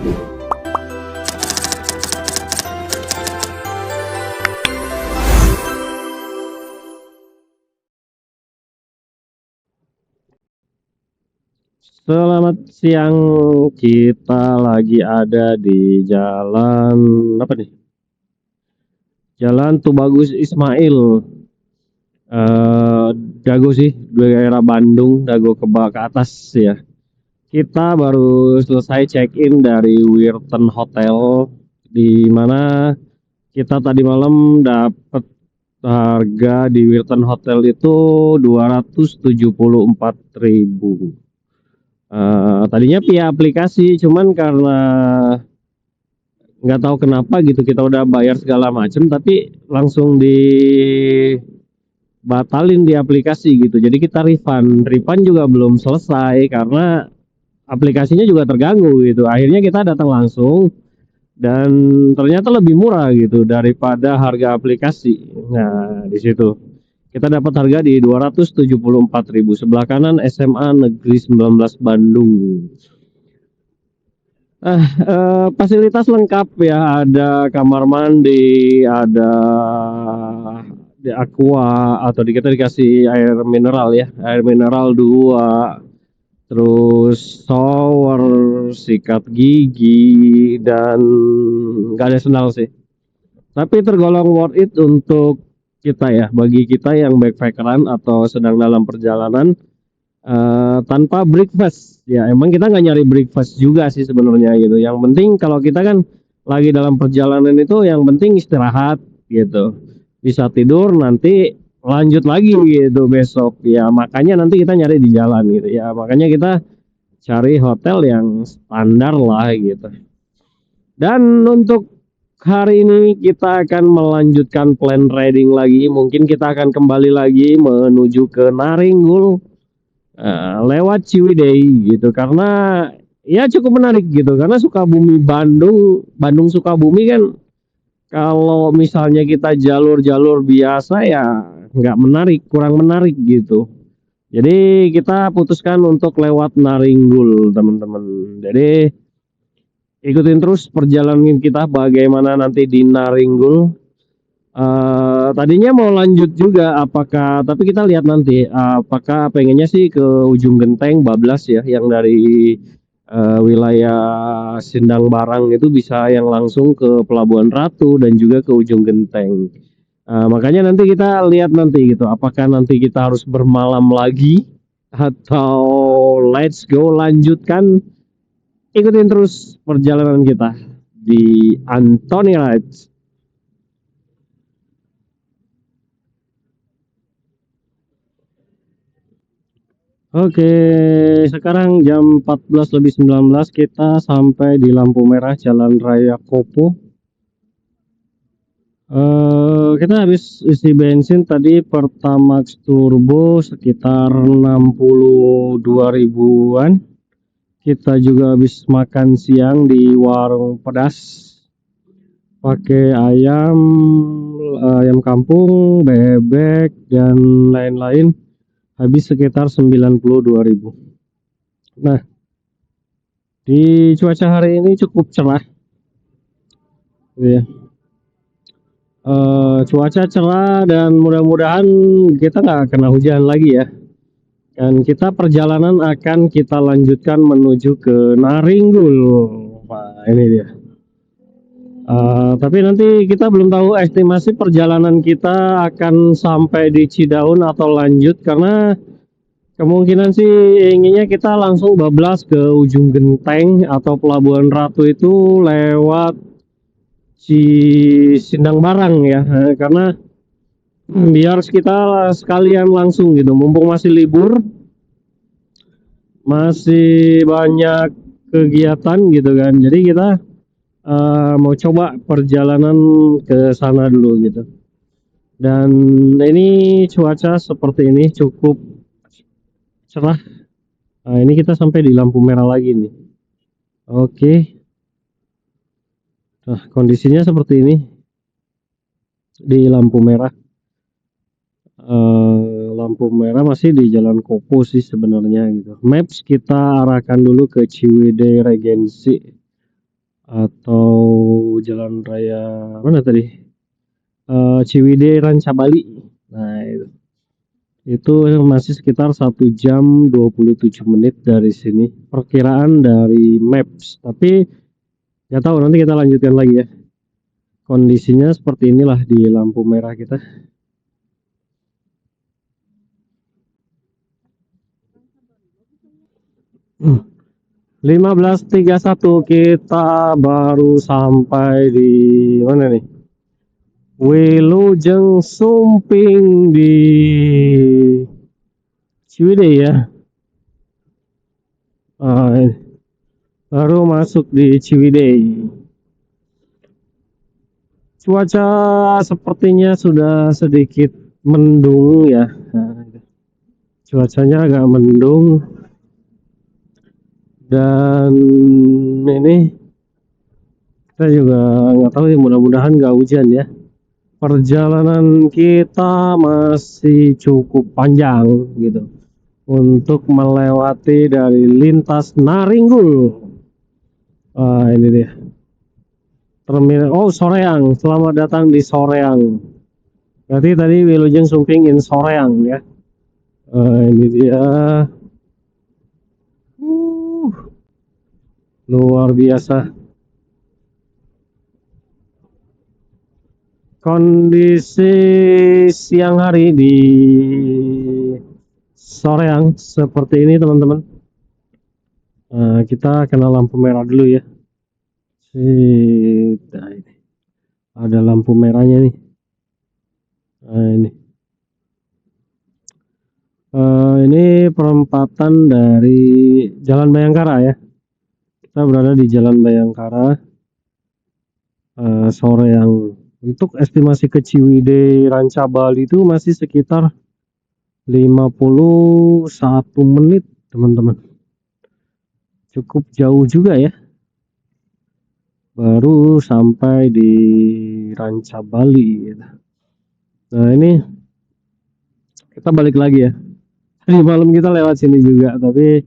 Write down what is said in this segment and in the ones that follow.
Selamat siang, kita lagi ada di jalan apa nih? Jalan Tubagus Ismail. Dago sih, daerah Bandung, Dago ke atas ya. Kita baru selesai check-in dari Wirten Hotel, di mana kita tadi malam dapat harga di Wirten Hotel itu 274.000. Tadinya via aplikasi, cuman karena nggak tahu kenapa gitu kita udah bayar segala macem, tapi langsung dibatalin di aplikasi gitu. Jadi kita refund juga belum selesai karena aplikasinya juga terganggu gitu. Akhirnya kita datang langsung dan ternyata lebih murah gitu daripada harga aplikasi. Nah, di situ kita dapat harga di 274.000. Sebelah kanan SMA Negeri 19 Bandung. Fasilitas lengkap ya, ada kamar mandi, ada di aqua atau kita dikasih air mineral ya, air mineral 2, terus shower, sikat gigi, dan nggak ada sendal sih. Tapi tergolong worth it untuk kita ya, bagi kita yang backpackeran atau sedang dalam perjalanan tanpa breakfast ya. Emang kita nggak nyari breakfast juga sih sebenarnya gitu. Yang penting kalau kita kan lagi dalam perjalanan itu yang penting istirahat gitu, bisa tidur nanti lanjut lagi gitu besok ya. Makanya nanti kita nyari di jalan gitu ya, makanya kita cari hotel yang standar lah gitu. Dan untuk hari ini kita akan melanjutkan plan riding lagi. Mungkin kita akan kembali lagi menuju ke Naringgul, lewat Ciwidey gitu, karena ya cukup menarik gitu, karena Sukabumi Bandung Sukabumi kan kalau misalnya kita jalur-jalur biasa ya nggak menarik, kurang menarik gitu. Jadi kita putuskan untuk lewat Naringgul teman-teman. Jadi ikutin terus perjalanan kita bagaimana nanti di Naringgul. Tadinya mau lanjut juga tapi kita lihat nanti apakah pengennya sih ke ujung genteng bablas ya, yang dari wilayah Sindang Barang itu bisa yang langsung ke Pelabuhan Ratu dan juga ke ujung genteng. Makanya nanti kita lihat nanti gitu, apakah nanti kita harus bermalam lagi atau let's go lanjutkan. Ikutin terus perjalanan kita di Anthony Rides. Oke, sekarang jam 14:19, kita sampai di lampu merah Jalan Raya Kopo. Kita habis isi bensin tadi Pertamax Turbo sekitar 62 ribuan. Kita juga habis makan siang di warung pedas, pakai ayam kampung, bebek, dan lain-lain, habis sekitar 92.000. Nah, di cuaca hari ini cukup cerah ya. Cuaca cerah dan mudah-mudahan kita nggak kena hujan lagi ya. Dan kita perjalanan akan kita lanjutkan menuju ke Naringgul. Nah, ini dia. Tapi nanti kita belum tahu estimasi perjalanan kita akan sampai di Cidaun atau lanjut, karena kemungkinan sih inginnya kita langsung bablas ke ujung genteng atau Pelabuhan Ratu itu lewat Sindang Barang ya, karena biar kita sekalian langsung gitu, mumpung masih libur, masih banyak kegiatan gitu kan. Jadi kita mau coba perjalanan ke sana dulu gitu. Dan ini cuaca seperti ini cukup cerah. Nah, ini kita sampai di lampu merah lagi nih. Oke. Nah, kondisinya seperti ini di lampu merah. Lampu merah masih di Jalan Kopo sih sebenarnya gitu. Maps kita arahkan dulu ke Ciwidey Regency. atau jalan raya mana tadi? Ciwidey Ranca Bali. Nah, itu masih sekitar 1 jam 27 menit dari sini. Perkiraan dari Maps. Tapi nggak tahu, nanti kita lanjutkan lagi ya. Kondisinya seperti inilah di lampu merah kita. 15.31 kita baru sampai di mana nih? Wilujeng Sumping di Ciwidey ya. Baru masuk di Ciwidey. Cuaca sepertinya sudah sedikit mendung ya. Cuacanya agak mendung. Dan ini kita juga nggak tahu ya, mudah-mudahan nggak hujan ya. Perjalanan kita masih cukup panjang gitu untuk melewati dari lintas Naringgul. Ini dia terminal. Oh, Soreang. Selamat datang di Soreang. Berarti tadi Wilujeng Sumping in Soreang ya. Ini dia. Luar biasa. Kondisi siang hari di Soreang seperti ini teman-teman. Kita kena lampu merah dulu ya. Nah, ini ada lampu merahnya nih. Ini perempatan dari Jalan Bayangkara ya. Kita berada di Jalan Bayangkara. Soreang. Untuk estimasi ke Ciwidey Ranca Bali itu masih sekitar 51 menit teman-teman. Cukup jauh juga ya. Baru sampai di Ranca Bali. Nah, ini kita balik lagi ya. Tadi malam kita lewat sini juga, tapi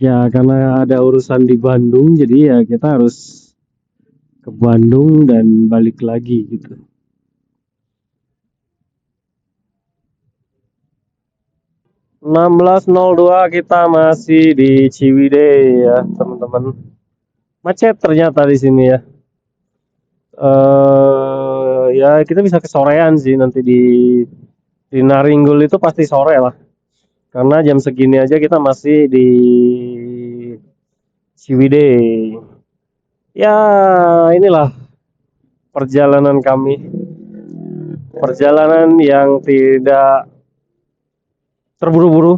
ya karena ada urusan di Bandung, jadi ya kita harus ke Bandung dan balik lagi gitu. 16.02 kita masih di Ciwidey ya teman-teman. Macet ternyata di sini ya. Ya kita bisa kesorean sih nanti di Naringgul itu pasti sore lah. Karena jam segini aja kita masih di Ciwidey. Ya inilah perjalanan kami. Perjalanan yang tidak terburu-buru.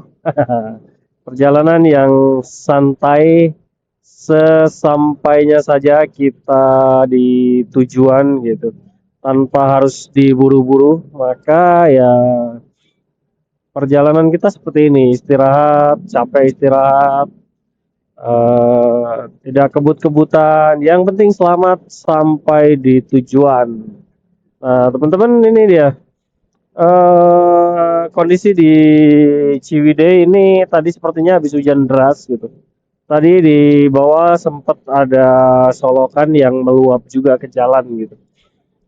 Perjalanan yang santai, sesampainya saja kita di tujuan gitu. Tanpa harus diburu-buru, maka ya perjalanan kita seperti ini, istirahat, capek istirahat, tidak kebut-kebutan, yang penting selamat sampai di tujuan. Nah teman-teman, ini dia kondisi di Ciwidey ini. Tadi sepertinya habis hujan deras gitu. Tadi di bawah sempat ada solokan yang meluap juga ke jalan gitu.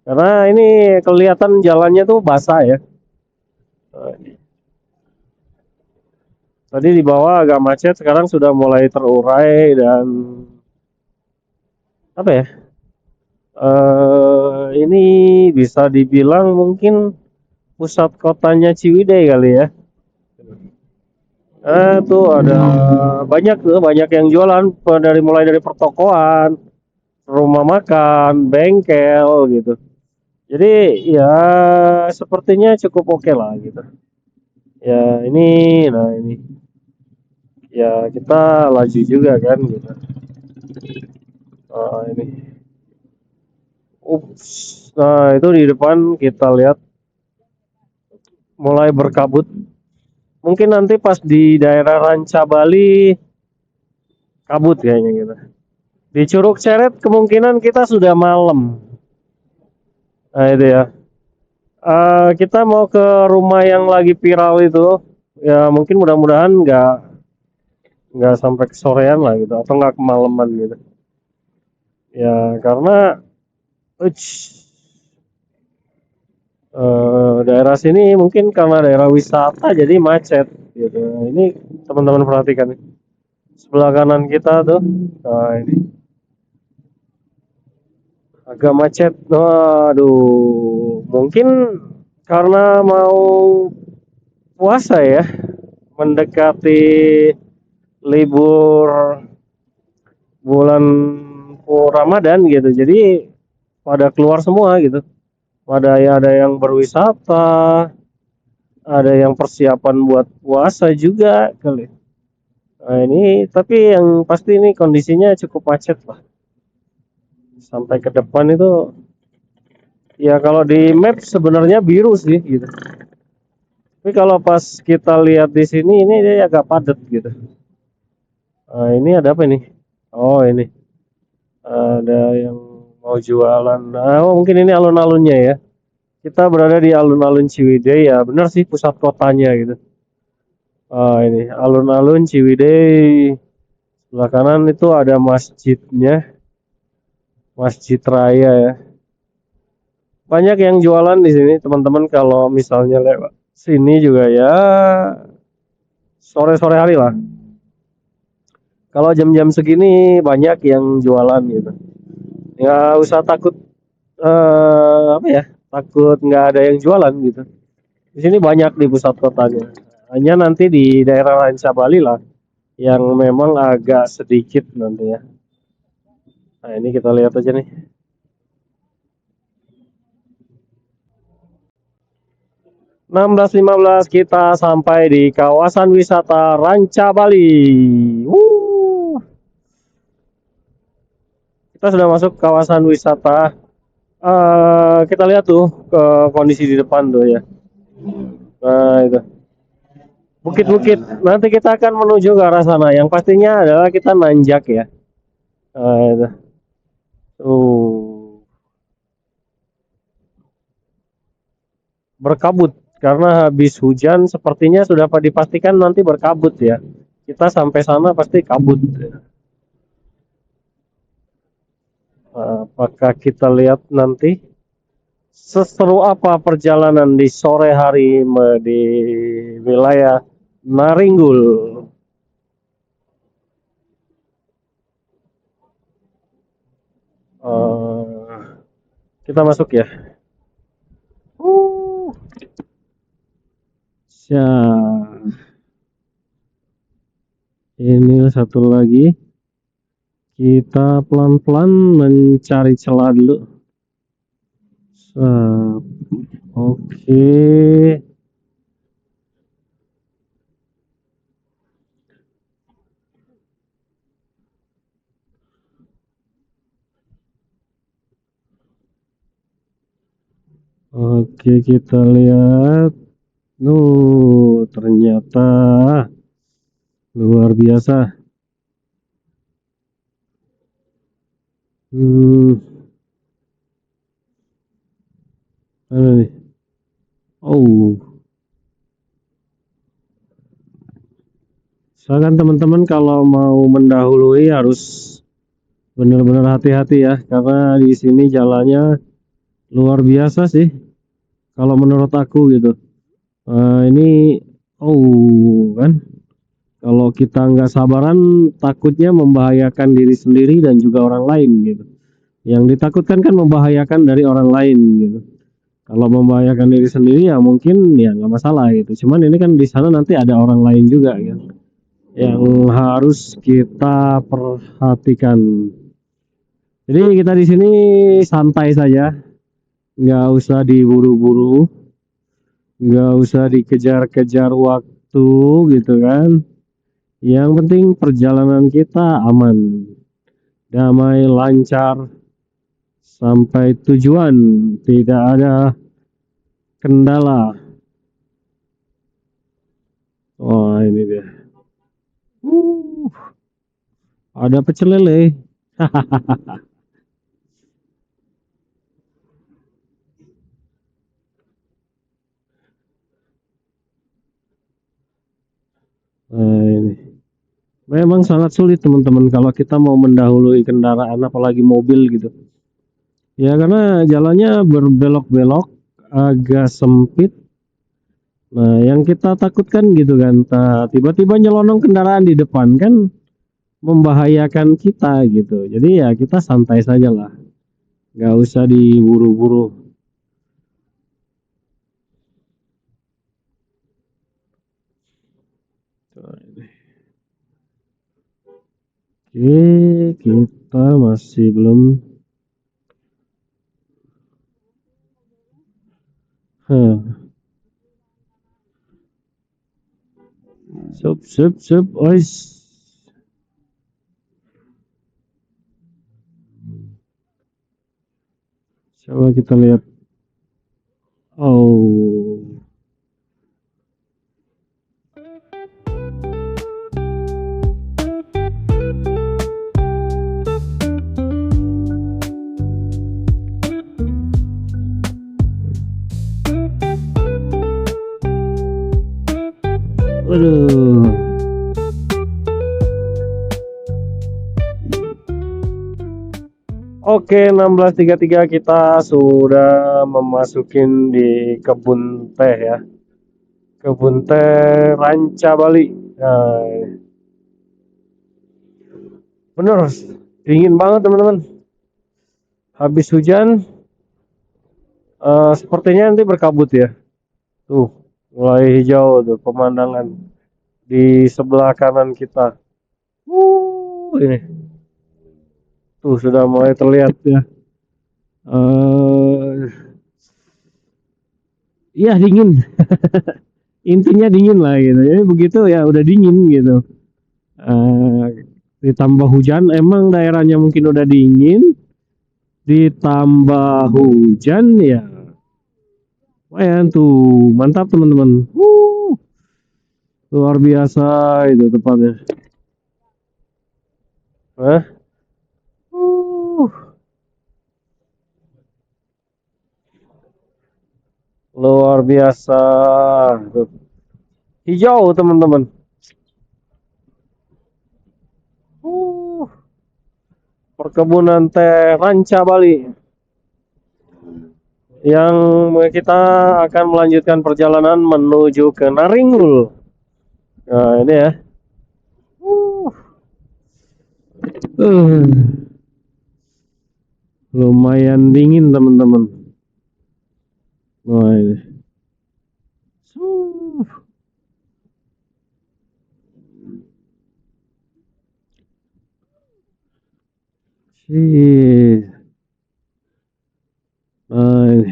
Karena ini kelihatan jalannya tuh basah ya. Tadi di bawah agak macet, sekarang sudah mulai terurai dan apa ya? Ini bisa dibilang mungkin pusat kotanya Ciwidey kali ya. Tuh ada banyak yang jualan mulai dari pertokoan, rumah makan, bengkel gitu. Jadi ya sepertinya cukup oke lah gitu. Ya ini ya kita laju juga kan gitu. Ini ups, nah itu di depan kita lihat mulai berkabut. Mungkin nanti pas di daerah Ranca Bali kabut kayaknya gitu. Di Curug Ceret kemungkinan kita sudah malam. Nah itu ya. Kita mau ke rumah yang lagi viral itu. Ya mungkin mudah-mudahan nggak sampai kesorean lah gitu, atau nggak kemalaman gitu. Ya karena uch, daerah sini mungkin karena daerah wisata jadi macet gitu. Ini teman-teman perhatikan nih. Sebelah kanan kita tuh, nah ini agak macet. Waduh, mungkin karena mau puasa ya, mendekati libur bulan Ramadan gitu. Jadi pada keluar semua gitu. Ada yang berwisata, ada yang persiapan buat puasa juga kali. Nah, ini tapi yang pasti ini kondisinya cukup macet lah. Sampai ke depan itu ya kalau di map sebenarnya biru sih gitu. Tapi kalau pas kita lihat di sini ini dia agak padat gitu. Nah, ini ada apa ini? Oh, ini ada yang mau jualan. Nah, oh, mungkin ini alun-alunnya ya. Kita berada di alun-alun Ciwidey ya, benar sih pusat kotanya gitu. Ah, ini alun-alun Ciwidey. Sebelah kanan itu ada masjidnya, Masjid Raya ya. Banyak yang jualan di sini, teman-teman kalau misalnya lewat sini juga ya sore-sore hari lah. Kalau jam-jam segini banyak yang jualan gitu. Nggak usah takut apa ya? Takut nggak ada yang jualan gitu. Di sini banyak di pusat kotanya. Hanya nanti di daerah Ranca Bali lah yang memang agak sedikit nanti ya. Nah, ini kita lihat aja nih. 16.15 kita sampai di kawasan wisata Ranca Bali. Kita sudah masuk kawasan wisata. Kita lihat tuh ke kondisi di depan tuh ya. Nah, itu. Bukit-bukit. Nanti kita akan menuju ke arah sana. Yang pastinya adalah kita nanjak ya. Nah, itu. Uh, berkabut karena habis hujan sepertinya sudah dipastikan nanti berkabut ya. Kita sampai sana pasti kabut. Apakah kita lihat nanti seseru apa perjalanan di sore hari di wilayah Naringgul? Kita masuk ya. Uh, ini satu lagi. Kita pelan-pelan mencari celah dulu. Oke. Oke, kita lihat. Ternyata luar biasa. Hmm, mana nih? Oh, silakan teman-teman kalau mau mendahului harus benar-benar hati-hati ya, karena di sini jalannya luar biasa sih. Kalau menurut aku gitu. Ini, kan, kalau kita nggak sabaran takutnya membahayakan diri sendiri dan juga orang lain gitu. Yang ditakutkan kan membahayakan dari orang lain gitu. Kalau membahayakan diri sendiri ya mungkin ya nggak masalah gitu. Cuman ini kan di sana nanti ada orang lain juga kan yang harus kita perhatikan. Jadi kita di sini santai saja, nggak usah diburu-buru, nggak usah dikejar-kejar waktu gitu kan. Yang penting perjalanan kita aman, damai, lancar, sampai tujuan, tidak ada kendala. Wah, ini dia. Uh, ada pecel lele. Nah, ini. Memang sangat sulit teman-teman kalau kita mau mendahului kendaraan apalagi mobil gitu. Ya karena jalannya berbelok-belok, agak sempit. Nah, yang kita takutkan gitu kan, tiba-tiba nyelonong kendaraan di depan kan membahayakan kita gitu. Jadi ya kita santai saja lah, nggak usah diburu-buru. Oke, kita masih belum. Huh. Sup, ois. Coba kita lihat. Oh, aduh. Oke, 16.33 kita sudah memasukin di kebun teh ya. Kebun teh Ranca Bali. Nah, bener, dingin banget teman-teman. Habis hujan, sepertinya nanti berkabut ya. Tuh, mulai hijau tuh pemandangan di sebelah kanan kita. Ini tuh sudah mulai terlihat ya. Iya dingin. Intinya dingin lah gitu. Jadi begitu ya udah dingin gitu. Eh, Ditambah hujan, emang daerahnya mungkin udah dingin, ditambah hujan ya. Lumayan tuh, mantap teman-teman. Luar biasa itu tempatnya. Hah? Luar biasa. Tuh. Hijau teman-teman. Perkebunan teh Ranca Bali. Yang kita akan melanjutkan perjalanan menuju ke Naringgul. Nah, ini ya. Lumayan dingin teman-teman. Wah ini. Nah, ini.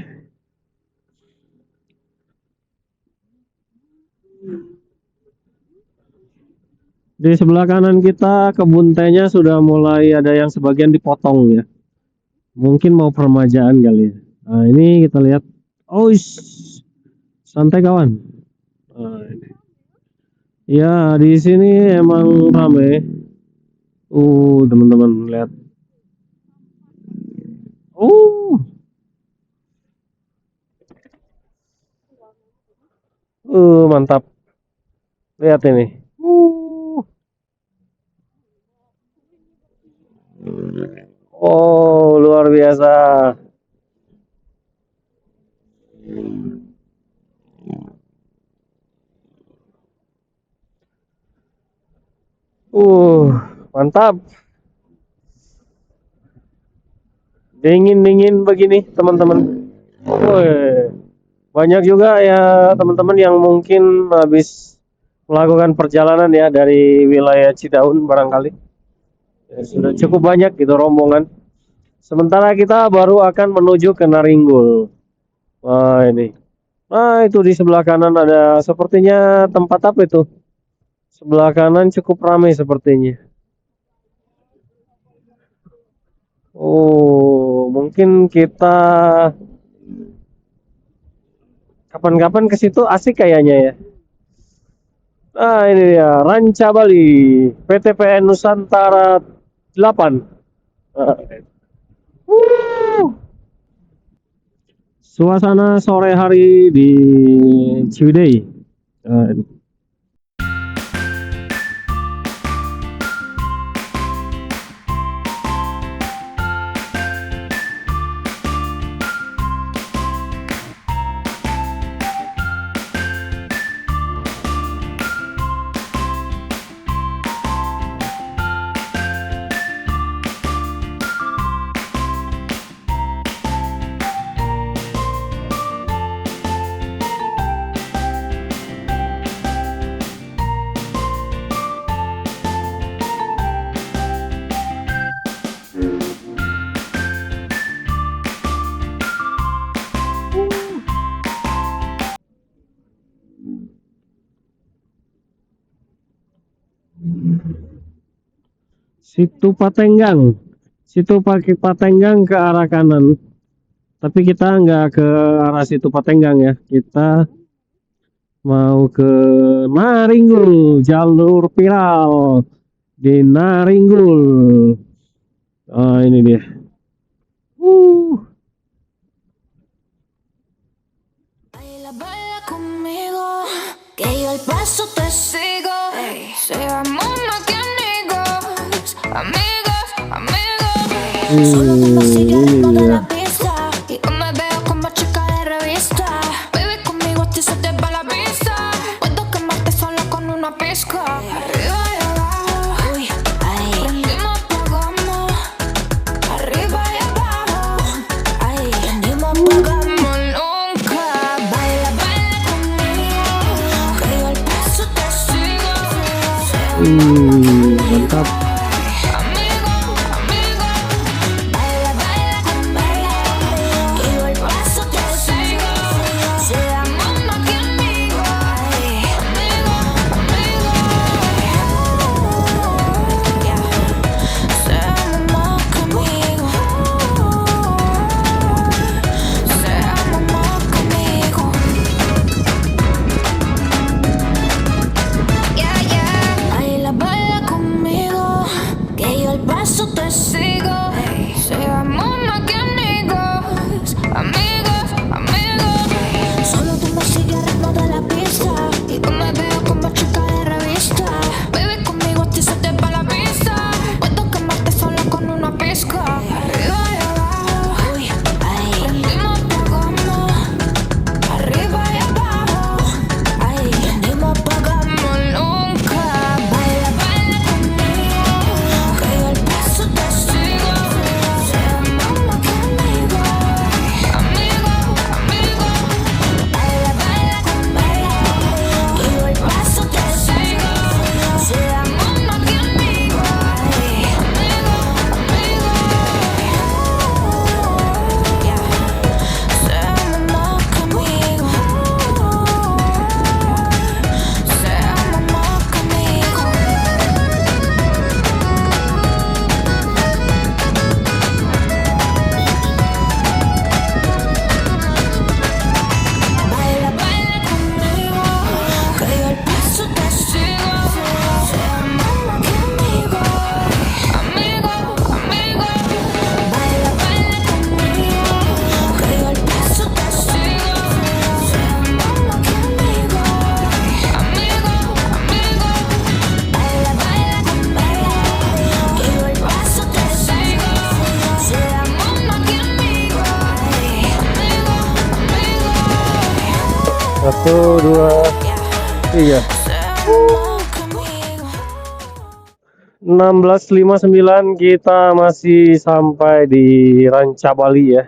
Di sebelah kanan kita kebun tehnya sudah mulai ada yang sebagian dipotong ya. Mungkin mau permajaan kali ya. Nah, ini kita lihat. Oh, santai kawan. Nah, ini. Ya, di sini emang rame. Teman-teman lihat. Mantap. Lihat ini. Oh, luar biasa. Mantap. Dingin-dingin begini, teman-teman. Banyak juga ya teman-teman yang mungkin habis melakukan perjalanan ya dari wilayah Cidaun barangkali. Ya, sudah cukup banyak gitu rombongan. Sementara kita baru akan menuju ke Naringgul. Wah ini. Nah itu di sebelah kanan ada sepertinya tempat apa itu? Sebelah kanan cukup ramai sepertinya. Mungkin kita kapan-kapan ke situ asik kayaknya ya. Nah ini dia Ranca Bali PTPN Nusantara 8. Suasana sore hari di Ciwidey. Situ Patenggang. Situ Patenggang ke arah kanan. Tapi kita nggak ke arah situ Patenggang ya. Kita mau ke Naringgul, jalur viral di Naringgul. Ah, ini dia. Uh. Baila, baila conmigo, que yo el paso te sigo. Seamos más que amigos, amigos, amigos. Solo tú me sigues ritmo de la pista y yo me veo como chica de revista. Baby, conmigo a ti se te va la vista. Puedo quemarte solo con una pizca. Arriba y abajo, uy, ay. Prendimos, apagamos. Arriba y abajo, ay. Prendimos, apagamos nunca. Baila, baila conmigo, que yo el paso te sigo. Mantap. Amigo, amigo. Baila, baila conmigo, que yo el paso te sigo. Seamos más que amigos, amigo, amigo. Seamos más que amigos. Seamos más que amigos. Baila, baila conmigo, que yo el paso te sigo. Seamos más que amigos, amigos, amigos. Solo tú me sigues al ritmo de la pista y yo me veo como chica de revista. Baby, conmigo a ti se te va la vista. Puedo quemarte solo con una pizca. Arriba y abajo, uy, ay. Prendimos, apagamos. Arriba y abajo, ay. Prendimos, apagamos nunca. Baila, baila conmigo, que yo el paso te sigo. Seamos más que amigos, amigos, amigos. Baila, baila conmigo, que yo el paso te sigo. Seamos más que amigos, amigos, amigos. Seamos más que amigos. Seamos más que amigos. Baila, baila conmigo, que yo el paso te sigo. Seamos más que amigos, amigos, amigos. Baila, baila conmigo, que yo el paso te sigo. Seamos más que amigos, amigos, amigos. Baila, baila conmigo, que yo el paso te sigo. Seamos más que amigos, amigos, amigos. 1, 2, 3. 16.59 kita masih sampai di Ranca Bali ya.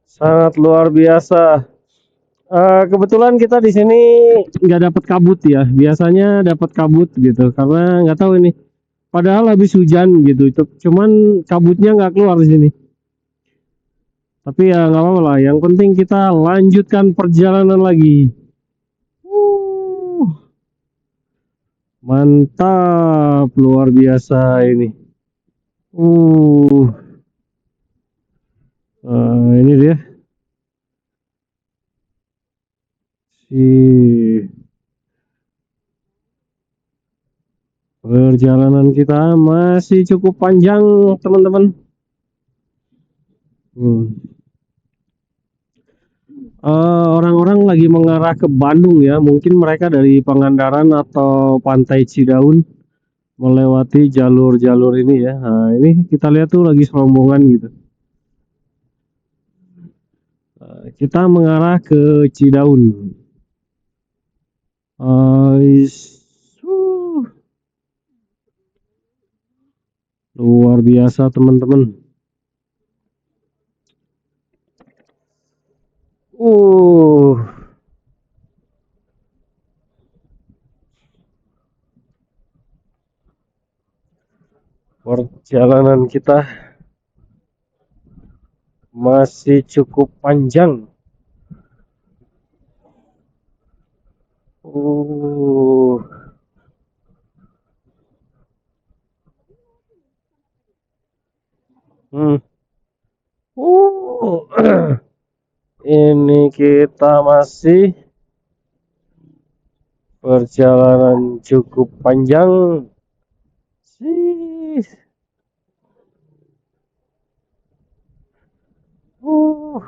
Sangat luar biasa. Kebetulan kita di sini nggak dapat kabut ya. Biasanya dapat kabut gitu karena nggak tahu ini. Padahal habis hujan gitu. Cuman kabutnya nggak keluar di sini. Tapi ya nggak apa-apa lah. Yang penting kita lanjutkan perjalanan lagi. Mantap, luar biasa ini. Ini dia. Perjalanan kita masih cukup panjang, teman-teman. Orang-orang lagi mengarah ke Bandung ya, mungkin mereka dari Pangandaran atau Pantai Cidaun melewati jalur-jalur ini ya. Nah, ini kita lihat tuh lagi serombongan gitu. Kita mengarah ke Cidaun. Luar biasa teman-teman. Perjalanan kita masih cukup panjang. Uh. Hmm. Uh. Ini kita masih perjalanan cukup panjang. Sih. Uh.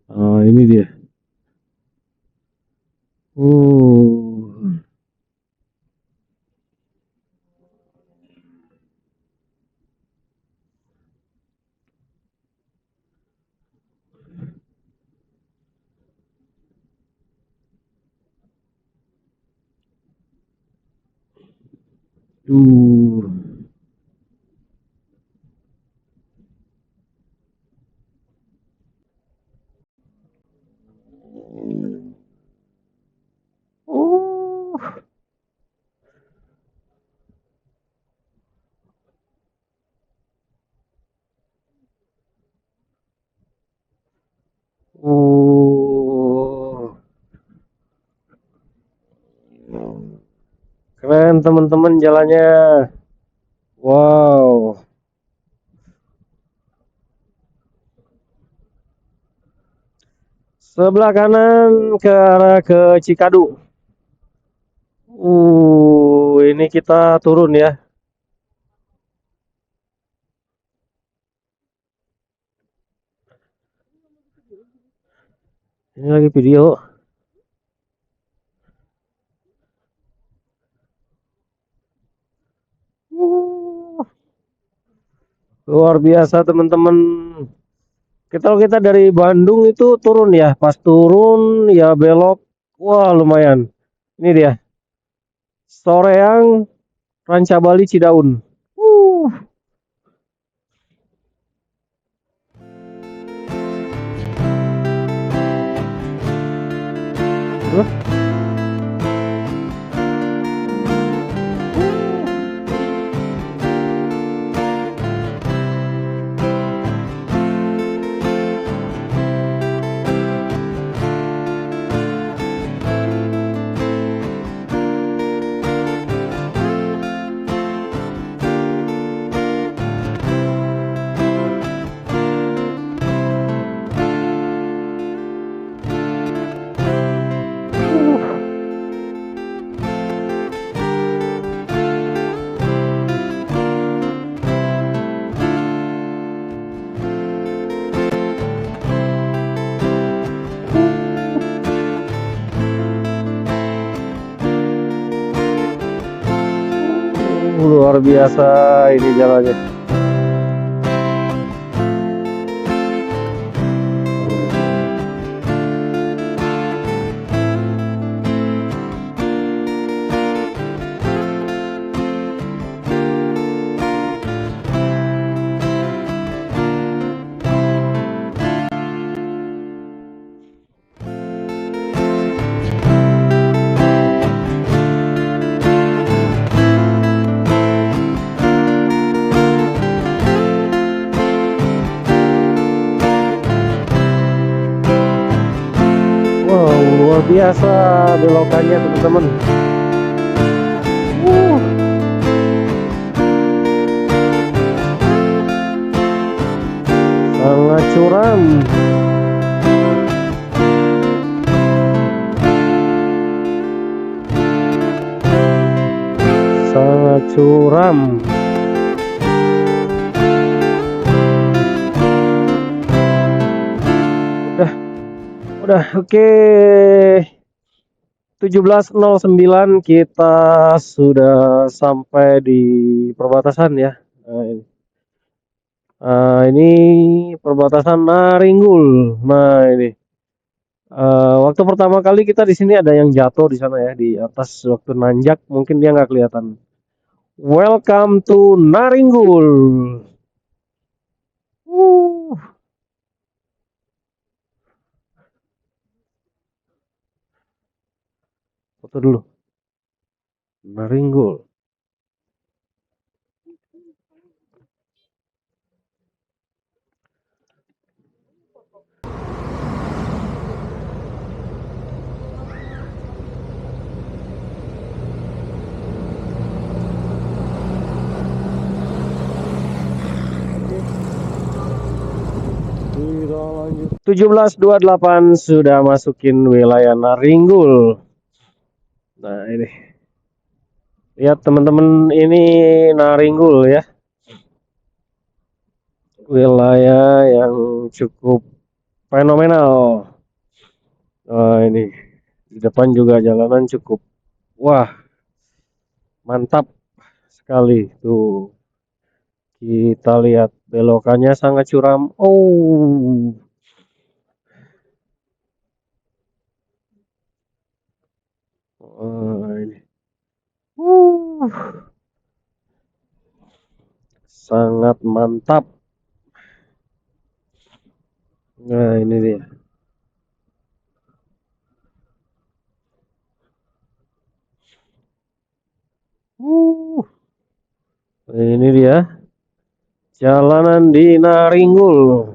Ah, ini dia. Uh. Uh. Uh. Uh. Keren teman-teman jalannya. Wow. Sebelah kanan ke arah ke Cikadu. Ini kita turun ya. Ini lagi video. Uh, Luar biasa teman-teman. Kita dari Bandung itu turun ya. Pas turun ya belok. Wah lumayan. Ini dia. Soreang, Ranca Bali, Cidaun. Uh. Luar biasa ini jalannya. Wow, luar biasa belokannya teman-teman. Sangat curam. Sangat curam. Udah oke. 17.09 kita sudah sampai di perbatasan ya. Ini perbatasan Naringgul. Nah ini waktu pertama kali kita di sini ada yang jatuh di sana ya di atas waktu nanjak mungkin dia nggak kelihatan. Welcome to Naringgul. Foto dulu. Naringgul. 17.28 sudah masukin wilayah Naringgul. Nah ini, lihat teman-teman, ini Naringgul ya, wilayah yang cukup fenomenal. Nah ini di depan juga jalanan cukup, wah, mantap sekali tuh. Kita lihat belokannya sangat curam. Oh, ini. Sangat mantap. Nah, ini dia. Ini dia. Jalanan di Naringgul.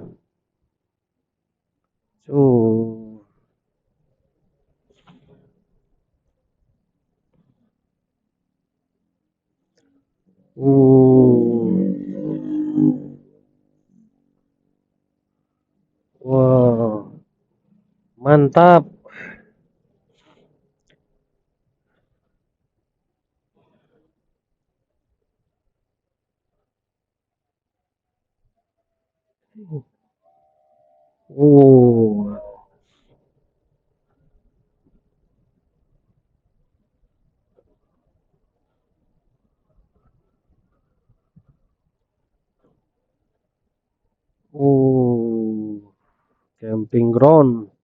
Uh. Wow. Mantap. Uh. Camping ground.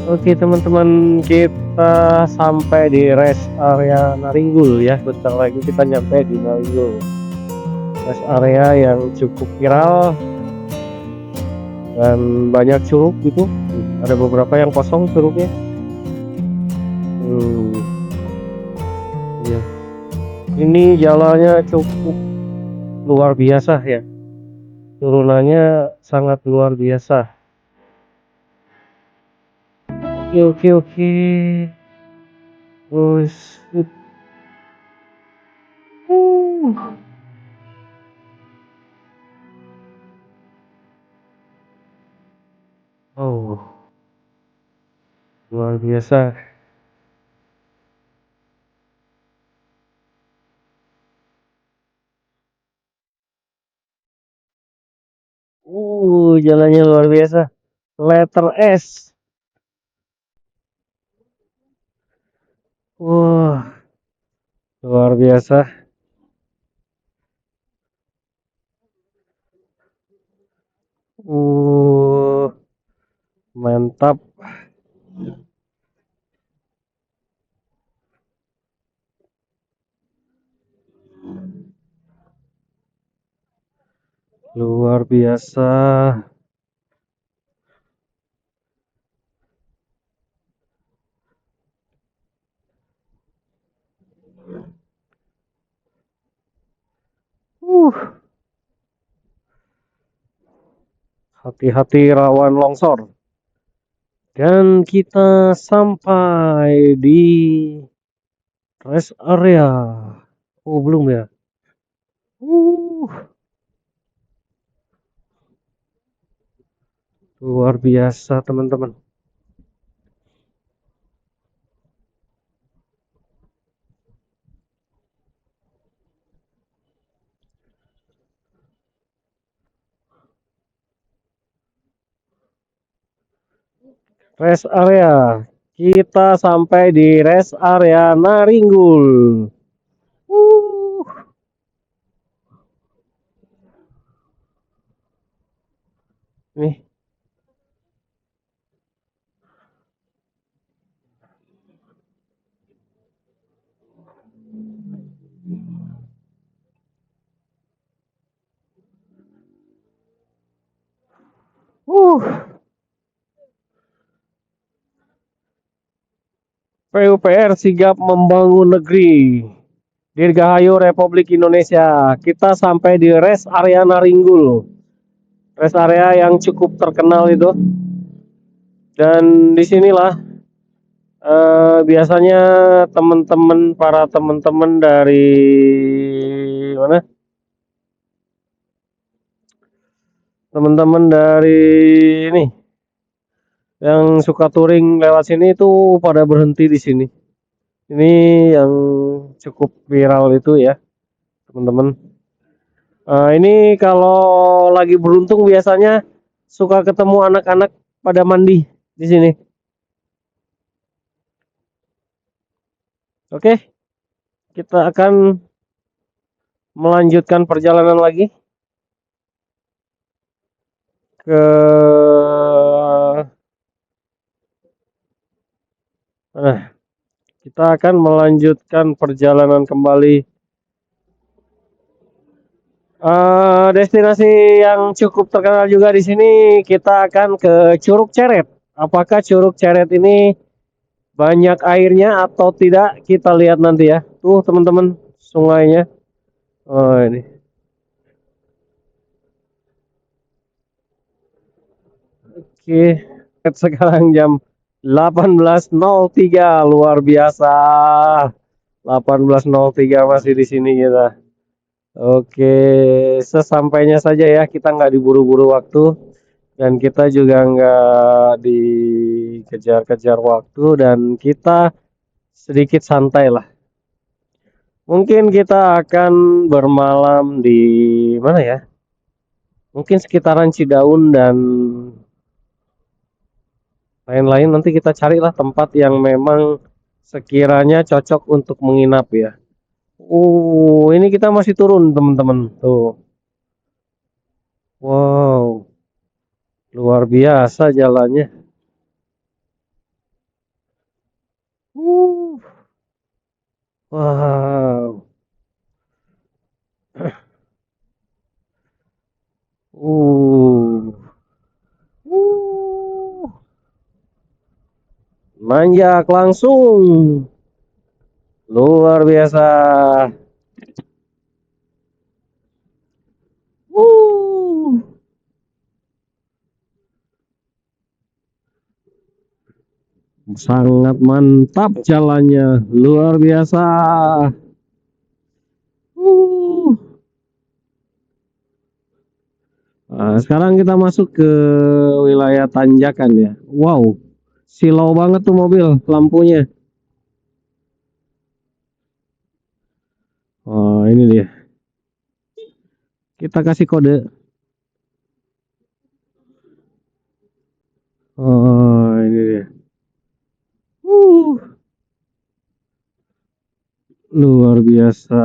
Oke teman-teman, kita sampai di rest area Naringgul ya. Bentar lagi kita nyampe di Naringgul. Rest area yang cukup viral dan banyak curug gitu. Ada beberapa yang kosong curugnya. Ya. Ini jalannya cukup luar biasa ya. Turunannya sangat luar biasa. Oke. Terus luar biasa. Jalannya luar biasa. Letter S. Wah, luar biasa. Mantap. Luar biasa. Hati-hati rawan longsor. Dan kita sampai di rest area. Belum ya. Luar biasa teman-teman. Rest area. Kita sampai di rest area Naringgul. Uh. Nih. PUPR sigap membangun negeri. Dirgahayu Republik Indonesia. Kita sampai di rest area Naringgul. Rest area yang cukup terkenal itu. Dan disinilah biasanya para teman-teman dari mana? Teman-teman dari ini yang suka touring lewat sini itu pada berhenti di sini. Ini yang cukup viral itu ya, teman-teman. Ini kalau lagi beruntung biasanya suka ketemu anak-anak pada mandi di sini. Oke, kita akan melanjutkan perjalanan lagi ke kita akan melanjutkan perjalanan kembali. Destinasi yang cukup terkenal juga di sini, kita akan ke Curug Ceret. Apakah Curug Ceret ini banyak airnya atau tidak? Kita lihat nanti ya. Tuh teman-teman, sungainya. Oh ini. Oke, sekarang jam 18.03, luar biasa. 18.03 masih di sini kita. Oke, sesampainya saja ya, kita nggak diburu-buru waktu dan kita juga nggak dikejar-kejar waktu dan kita sedikit santai lah. Mungkin kita akan bermalam di mana ya? Mungkin sekitaran Cidaun dan lain-lain, nanti kita carilah tempat yang memang sekiranya cocok untuk menginap ya. Ini kita masih turun teman-teman. Tuh. Wow. Luar biasa jalannya. Wow. Manjak langsung. Luar biasa. Sangat mantap jalannya, luar biasa. Nah, sekarang kita masuk ke wilayah tanjakan ya. Wow, silau banget tuh mobil lampunya. Oh, ini dia. Kita kasih kode. Oh, ini dia. Luar biasa.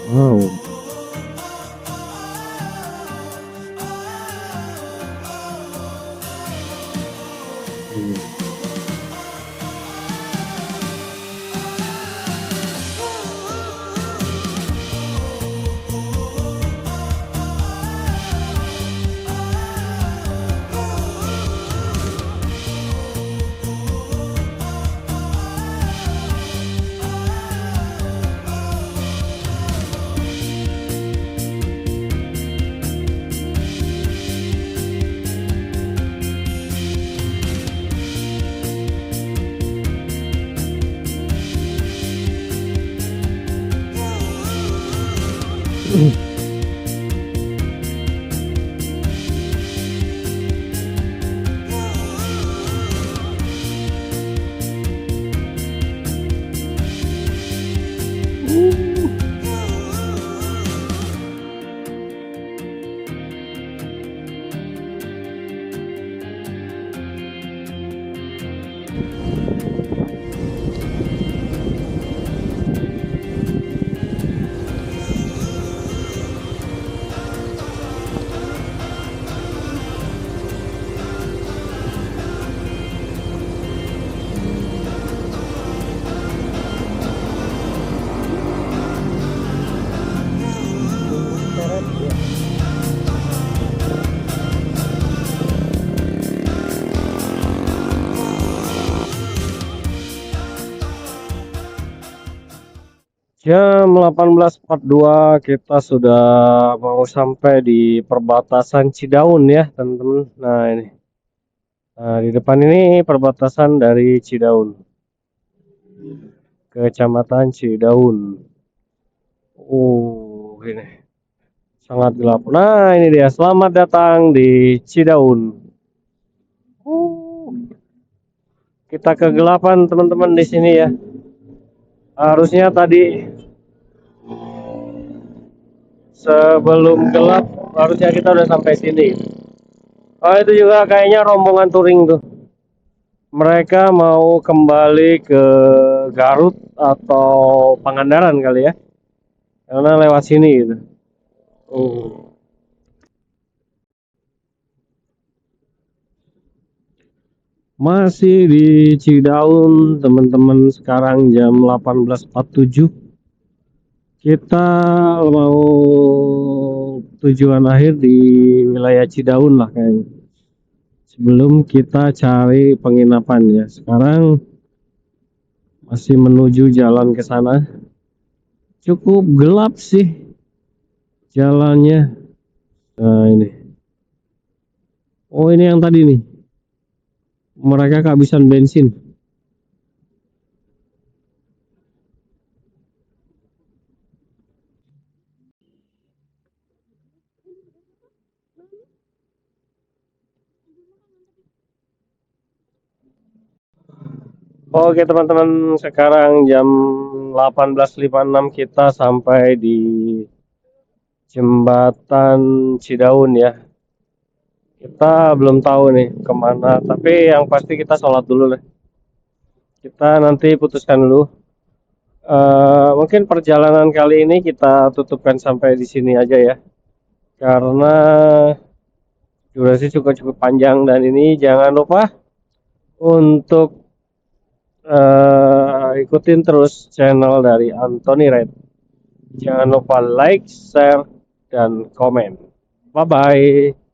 Wow. Jam 18.42 kita sudah mau sampai di perbatasan Cidaun ya teman-teman. Nah ini, nah di depan ini perbatasan dari Cidaun, Kecamatan Cidaun. Ini sangat gelap. Nah ini dia, selamat datang di Cidaun. Kita kegelapan teman-teman di sini ya. Harusnya tadi sebelum gelap harusnya kita udah sampai sini. Oh itu juga kayaknya rombongan touring tuh. Mereka mau kembali ke Garut atau Pangandaran kali ya. Karena lewat sini gitu. Masih di Cidaun teman-teman, sekarang jam 18.47. Kita mau tujuan akhir di wilayah Cidaun lah kayaknya. Sebelum kita cari penginapan ya. Sekarang masih menuju jalan ke sana. Cukup gelap sih jalannya. Nah ini. Oh ini yang tadi nih. Mereka kehabisan bensin. Oke teman-teman, sekarang jam 18.56 kita sampai di Jembatan Cidaun ya. Kita belum tahu nih kemana, tapi yang pasti kita sholat dulu deh. Kita nanti putuskan dulu. Mungkin perjalanan kali ini kita tutupkan sampai di sini aja ya. Karena durasi cukup panjang dan ini jangan lupa untuk ikutin terus channel dari Anthony Red. Jangan lupa like, share, dan komen. Bye bye.